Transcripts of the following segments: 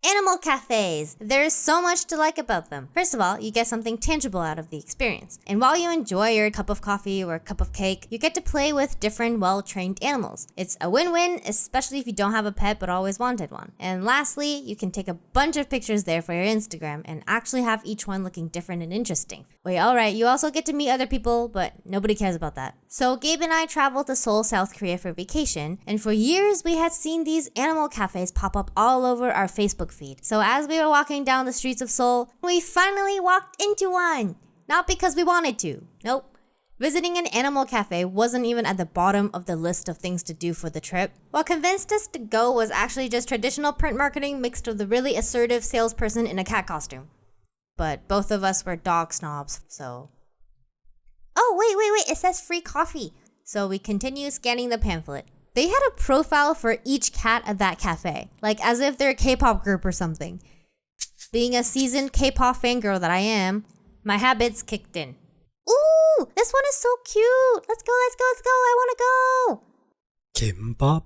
Animal cafes! There's so much to like about them. First of all, you get something tangible out of the experience. And while you enjoy your cup of coffee or cup of cake, you get to play with different well-trained animals. It's a win-win, especially if you don't have a pet but always wanted one. And lastly, you can take a bunch of pictures there for your Instagram and actually have each one looking different and interesting. Wait, alright, you also get to meet other people, but nobody cares about that. So Gabe and I traveled to Seoul, South Korea for vacation, and for years we had seen these animal cafes pop up all over our Facebook feed. So as we were walking down the streets of Seoul, we finally walked into one! Not because we wanted to. Nope. Visiting an animal cafe wasn't even at the bottom of the list of things to do for the trip. What convinced us to go was actually just traditional print marketing mixed with a really assertive salesperson in a cat costume. But both of us were dog snobs, so... Oh, wait, it says free coffee. So we continue scanning the pamphlet. They had a profile for each cat at that cafe, like as if they're a K-pop group or something. Being a seasoned K-pop fangirl that I am, my habits kicked in. Ooh, this one is so cute. Let's go. I want to go. Kimbap?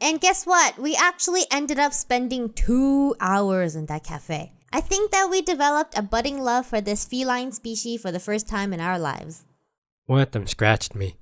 And guess what? We actually ended up spending 2 hours in that cafe. I think that we developed a budding love for this feline species for the first time in our lives. One of them scratched me.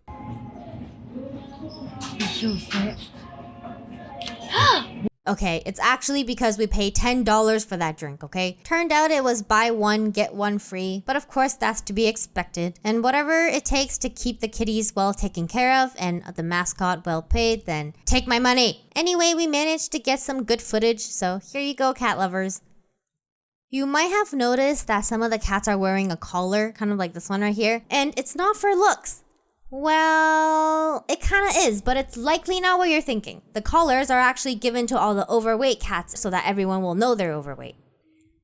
Okay, it's actually because we paid $10 for that drink, okay? Turned out it was buy one, get one free, but of course that's to be expected. And whatever it takes to keep the kitties well taken care of and the mascot well paid, then take my money. Anyway, we managed to get some good footage, so here you go, cat lovers. You might have noticed that some of the cats are wearing a collar, kind of like this one right here, and it's not for looks. Well, it kind of is, but it's likely not what you're thinking. The collars are actually given to all the overweight cats so that everyone will know they're overweight.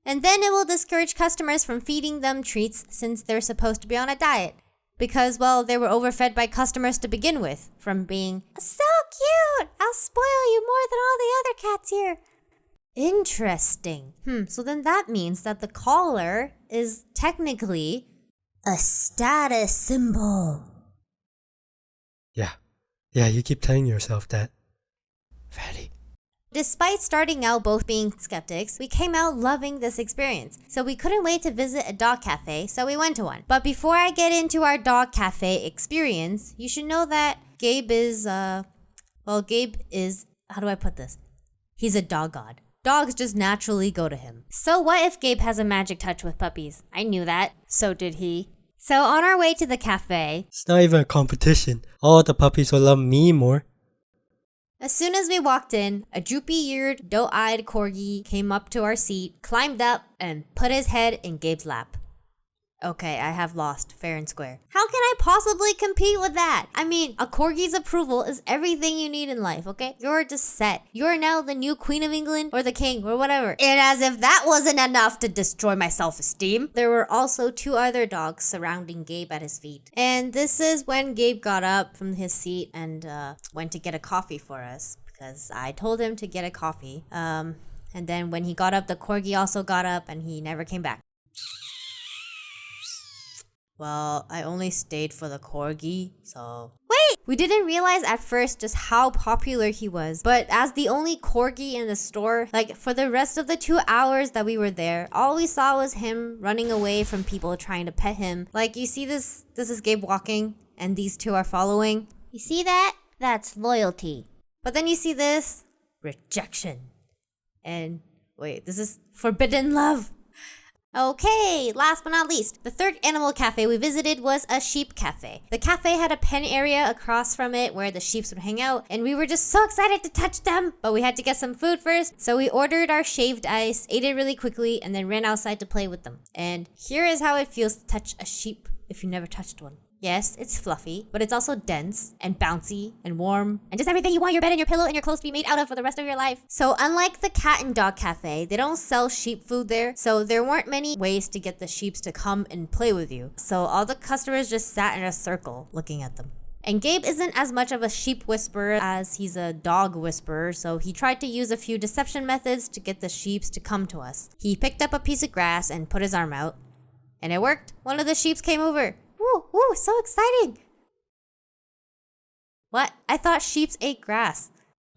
And then it will discourage customers from feeding them treats since they're supposed to be on a diet. Because, well, they were overfed by customers to begin with, from being, so cute, I'll spoil you more than all the other cats here. Interesting. So then that means that the collar is technically a status symbol. Yeah, you keep telling yourself that. Fatty. Despite starting out both being skeptics, we came out loving this experience. So we couldn't wait to visit a dog cafe, so we went to one. But before I get into our dog cafe experience, you should know that Gabe is, how do I put this? He's a dog god. Dogs just naturally go to him. So what if Gabe has a magic touch with puppies? I knew that. So did he. So on our way to the cafe... It's not even a competition. All the puppies will love me more. As soon as we walked in, a droopy-eared, doe-eyed corgi came up to our seat, climbed up, and put his head in Gabe's lap. Okay, I have lost, fair and square. How can I possibly compete with that? I mean, a corgi's approval is everything you need in life, okay? You're just set. You're now the new Queen of England or the King or whatever. And as if that wasn't enough to destroy my self-esteem, there were also 2 other dogs surrounding Gabe at his feet. And this is when Gabe got up from his seat and went to get a coffee for us because I told him to get a coffee. And then when he got up, the corgi also got up and he never came back. Well, I only stayed for the corgi, so... Wait! We didn't realize at first just how popular he was, but as the only corgi in the store, like for the rest of the 2 hours that we were there, all we saw was him running away from people trying to pet him. Like, you see this is Gabe walking, and these 2 are following. You see that? That's loyalty. But then you see this, rejection. And wait, this is forbidden love. Okay, last but not least, the third animal cafe we visited was a sheep cafe. The cafe had a pen area across from it where the sheeps would hang out, and we were just so excited to touch them, but we had to get some food first, so we ordered our shaved ice, ate it really quickly, and then ran outside to play with them. And here is how it feels to touch a sheep if you never touched one. Yes, it's fluffy, but it's also dense and bouncy and warm and just everything you want your bed and your pillow and your clothes to be made out of for the rest of your life. So unlike the cat and dog cafe, they don't sell sheep food there, so there weren't many ways to get the sheeps to come and play with you. So all the customers just sat in a circle looking at them. And Gabe isn't as much of a sheep whisperer as he's a dog whisperer, so he tried to use a few deception methods to get the sheeps to come to us. He picked up a piece of grass and put his arm out, and it worked. One of the sheeps came over. Woo, so exciting. What? I thought sheeps ate grass.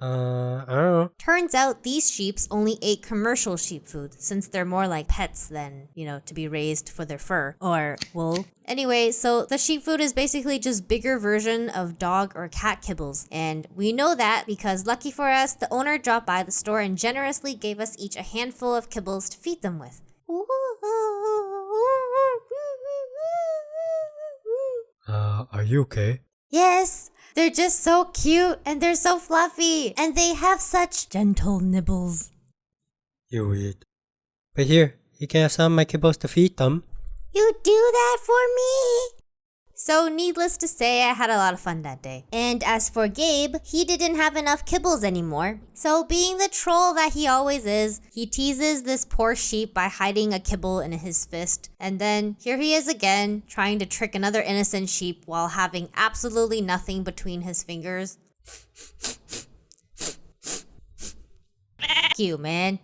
I don't know. Turns out these sheeps only ate commercial sheep food since they're more like pets than, to be raised for their fur or wool. Anyway, so the sheep food is basically just bigger version of dog or cat kibbles. And we know that because lucky for us, the owner dropped by the store and generously gave us each a handful of kibbles to feed them with. Are you okay? Yes, they're just so cute and they're so fluffy and they have such gentle nibbles. You weird. But here, you can have some of my kibbles to feed them. You do that for me? So needless to say, I had a lot of fun that day. And as for Gabe, he didn't have enough kibbles anymore. So being the troll that he always is, he teases this poor sheep by hiding a kibble in his fist. And then here he is again, trying to trick another innocent sheep while having absolutely nothing between his fingers. Thank you, man.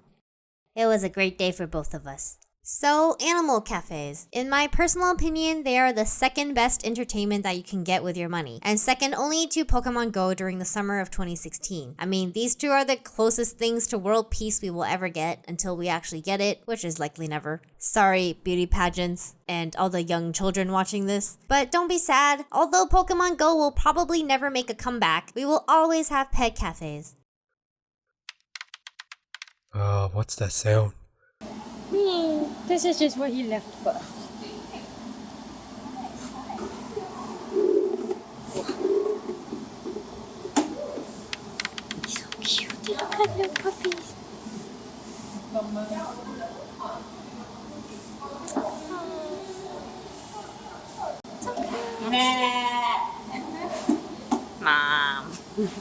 It was a great day for both of us. So, animal cafes. In my personal opinion, they are the second best entertainment that you can get with your money, and second only to Pokemon Go during the summer of 2016. I mean, these two are the closest things to world peace we will ever get until we actually get it, which is likely never. Sorry, beauty pageants and all the young children watching this. But don't be sad. Although Pokemon Go will probably never make a comeback, we will always have pet cafes. What's that sound? This is just what he left for us. He's so cute. They look like little puppies. It's okay.